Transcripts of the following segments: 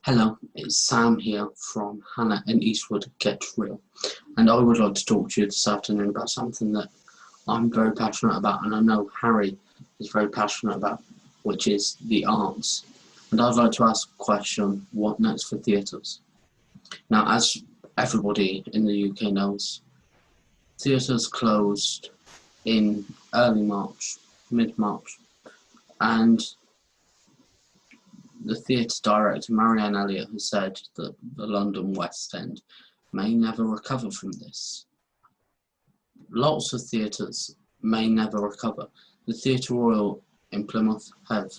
Hello, it's Sam here from Hannah and Eastwood Get Real, and I would like to talk to you this afternoon about something that I'm very passionate about, and I know Harry is very passionate about, which is the arts. And I'd like to ask a question: what next for theatres? Now, as everybody in the UK knows, theatres closed in early March, mid-March, and the theatre director, Marianne Elliott, has said that the London West End may never recover from this. Lots of theatres may never recover. The Theatre Royal in Plymouth have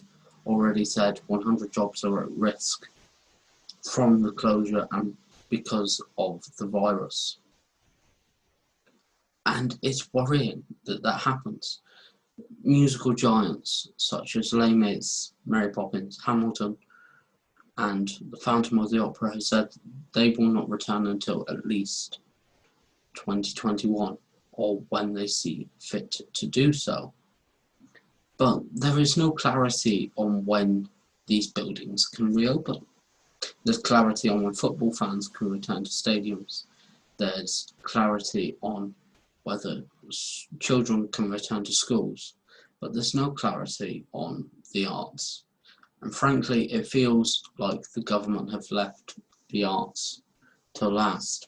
already said 100 jobs are at risk from the closure and because of the virus. And it's worrying that that happens. Musical giants such as Les Mis, Mary Poppins, Hamilton, and the Phantom of the Opera have said they will not return until at least 2021, or when they see fit to do so. But there is no clarity on when these buildings can reopen. There's clarity on when football fans can return to stadiums. There's clarity on whether children can return to schools. But there's no clarity on the arts. And frankly, it feels like the government have left the arts till last.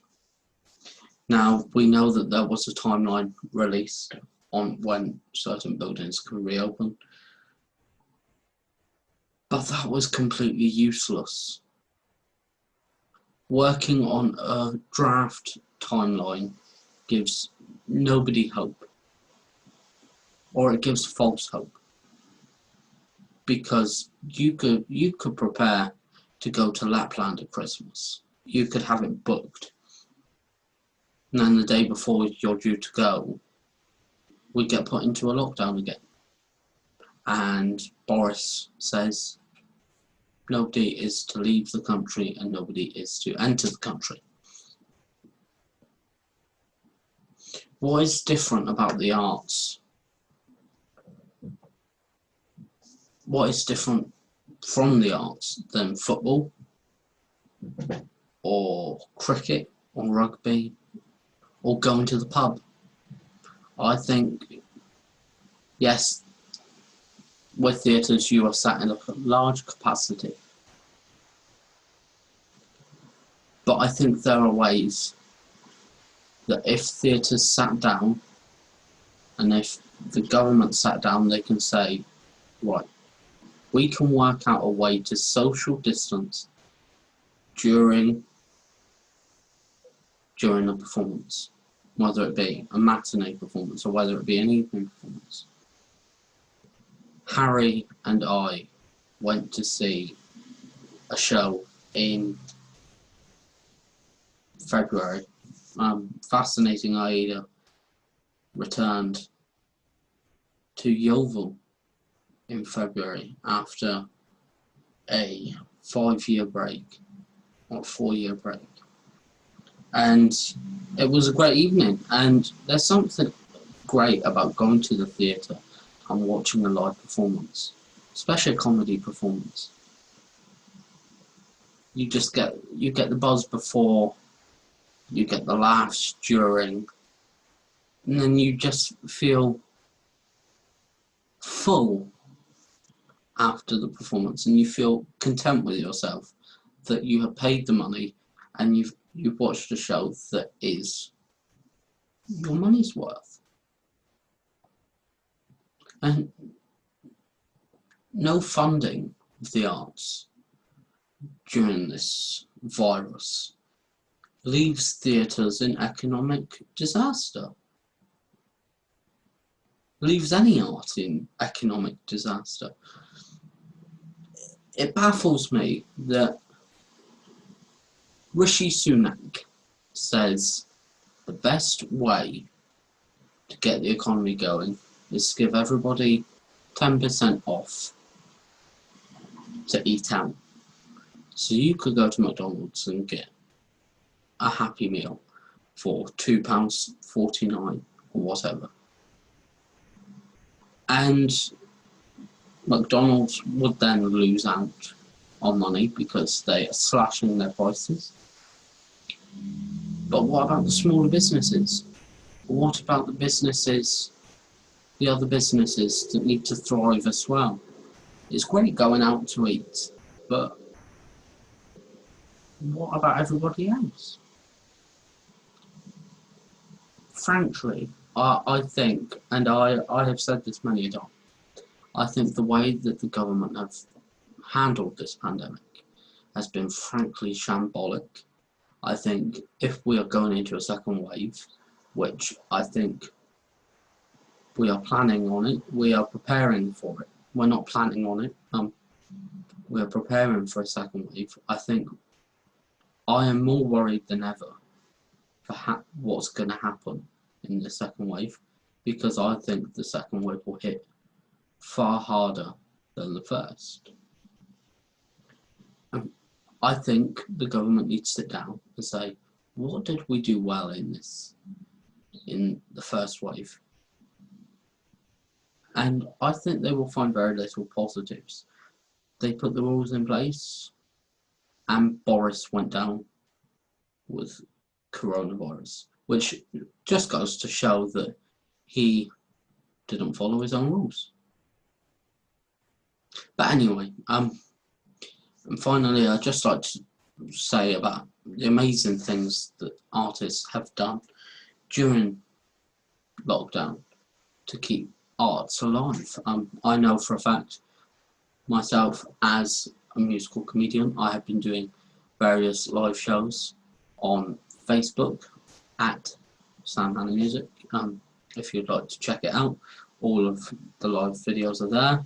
Now, we know that there was a timeline released on when certain buildings can reopen, but that was completely useless. Working on a draft timeline gives nobody hope, or it gives false hope, because you could prepare to go to Lapland at Christmas. You could have it booked, and then the day before you're due to go, we get put into a lockdown again. And Boris says nobody is to leave the country and nobody is to enter the country. What is different about the arts? What is different from the arts than football or cricket or rugby or going to the pub? I think, yes, with theatres you are sat in a large capacity, but I think there are ways that if theatres sat down and if the government sat down, they can say, right, we can work out a way to social distance during a performance, whether it be a matinee performance or whether it be an evening performance. Harry and I went to see a show in February. Fascinating Aida returned to Yeovil in February after a 5-year break or 4-year break, and it was a great evening. And there's something great about going to the theatre and watching a live performance, especially a comedy performance. You get the buzz before, you get the laughs during, and then you just feel full after the performance, and you feel content with yourself that you have paid the money and you've watched a show that is your money's worth. And no funding of the arts during this virus leaves theatres in economic disaster. Leaves any art in economic disaster. It baffles me that Rishi Sunak says the best way to get the economy going is to give everybody 10% off to eat out. So you could go to McDonald's and get a Happy Meal for £2.49 or whatever. And McDonald's would then lose out on money because they are slashing their prices. But what about the smaller businesses? What about the other businesses that need to thrive as well? It's great going out to eat, but what about everybody else? Frankly, I think, and I have said this many a time, I think the way that the government have handled this pandemic has been frankly shambolic. I think if we are going into a second wave, which I think we are planning on it, we are preparing for it. We're not planning on it. We are preparing for a second wave. I think I am more worried than ever for what's going to happen in the second wave, because I think the second wave will hit far harder than the first. I think the government needs to sit down and say, what did we do well in the first wave? And I think they will find very little positives. They put the rules in place, and Boris went down with coronavirus, which just goes to show that he didn't follow his own rules. But anyway, and finally, I'd just like to say about the amazing things that artists have done during lockdown to keep arts alive. I know for a fact, myself as a musical comedian, I have been doing various live shows on Facebook at Sam Hannah Music. If you'd like to check it out, all of the live videos are there.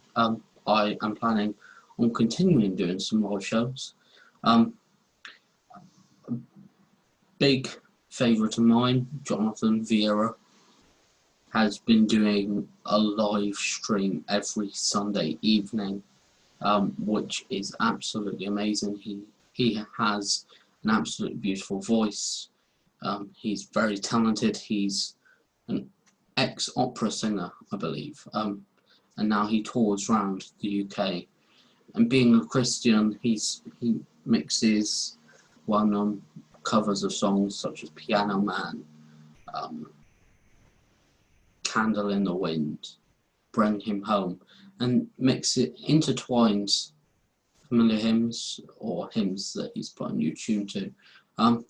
I am planning on continuing doing some live shows. Big favourite of mine, Jonathan Vieira, has been doing a live stream every Sunday evening, which is absolutely amazing. He has an absolutely beautiful voice. He's very talented. He's an ex-opera singer, I believe, and now he tours around the UK. And being a Christian, he mixes well-known covers of songs such as Piano Man, Candle in the Wind, Bring Him Home, and intertwines familiar hymns or hymns that he's put a new tune to. And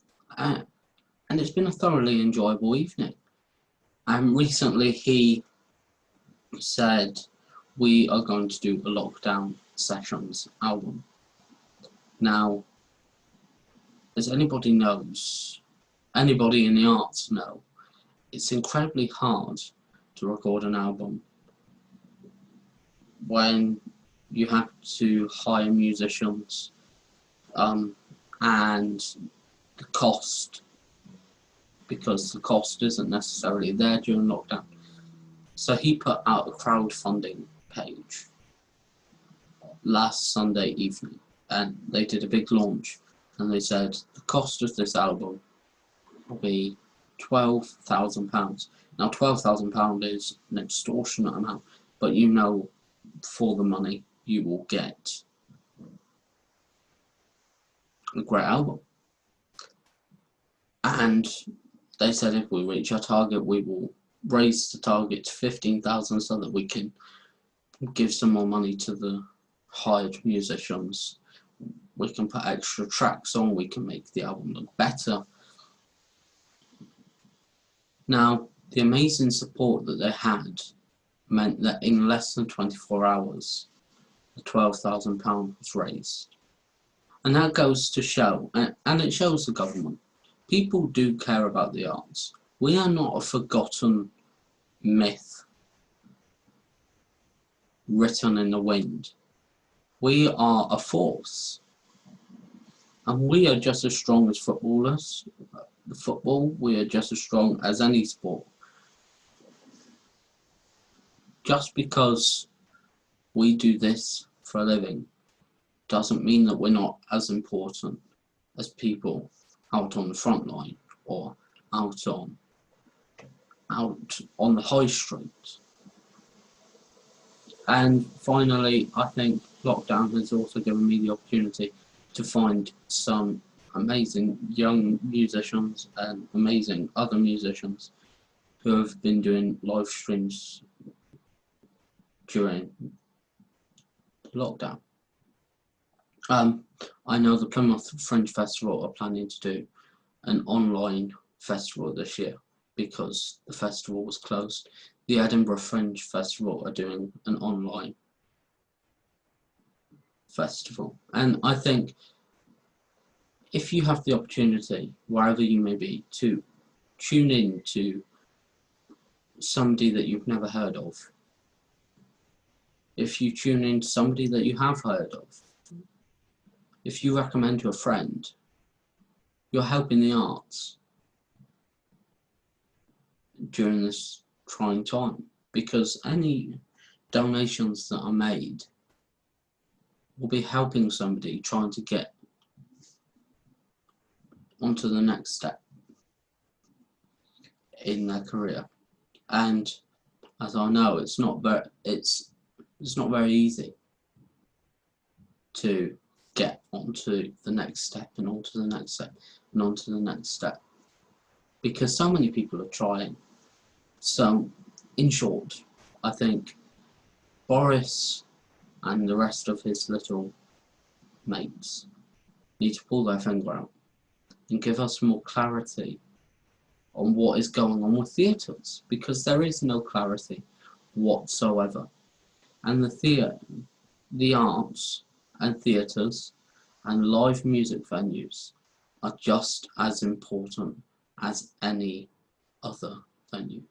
it's been a thoroughly enjoyable evening. Recently he said, we are going to do a Lockdown Sessions album. Now, as anybody in the arts know, it's incredibly hard to record an album when you have to hire musicians, and the cost, because the cost isn't necessarily there during lockdown. So he put out a crowdfunding page last Sunday evening, and they did a big launch, and they said the cost of this album will be £12,000. Now £12,000 is an extortionate amount, but you know, for the money you will get a great album. And they said if we reach our target, we will raise the target to 15,000 so that we can give some more money to the hired musicians. We can put extra tracks on, we can make the album look better. Now, the amazing support that they had meant that in less than 24 hours, the £12,000 was raised. And that goes to show, and it shows the government, people do care about the arts. We are not a forgotten myth written in the wind. We are a force. And we are just as strong as footballers. Football, we are just as strong as any sport. Just because we do this for a living doesn't mean that we're not as important as people out on the front line or out on the high street. And finally, I think lockdown has also given me the opportunity to find some amazing young musicians and amazing other musicians who have been doing live streams during lockdown. I know the Plymouth Fringe Festival are planning to do an online festival this year because the festival was closed. The Edinburgh Fringe Festival are doing an online festival, and I think if you have the opportunity, wherever you may be, to tune in to somebody that you've never heard of, if you tune in to somebody that you have heard of, if you recommend to a friend, you're helping the arts during this trying time, because any donations that are made will be helping somebody trying to get onto the next step in their career. And as I know, it's not very easy to get onto the next step and onto the next step and onto the next step, because so many people are trying. So, in short, I think Boris and the rest of his little mates need to pull their finger out and give us more clarity on what is going on with theatres, because there is no clarity whatsoever. And the arts and theatres and live music venues are just as important as any other venue.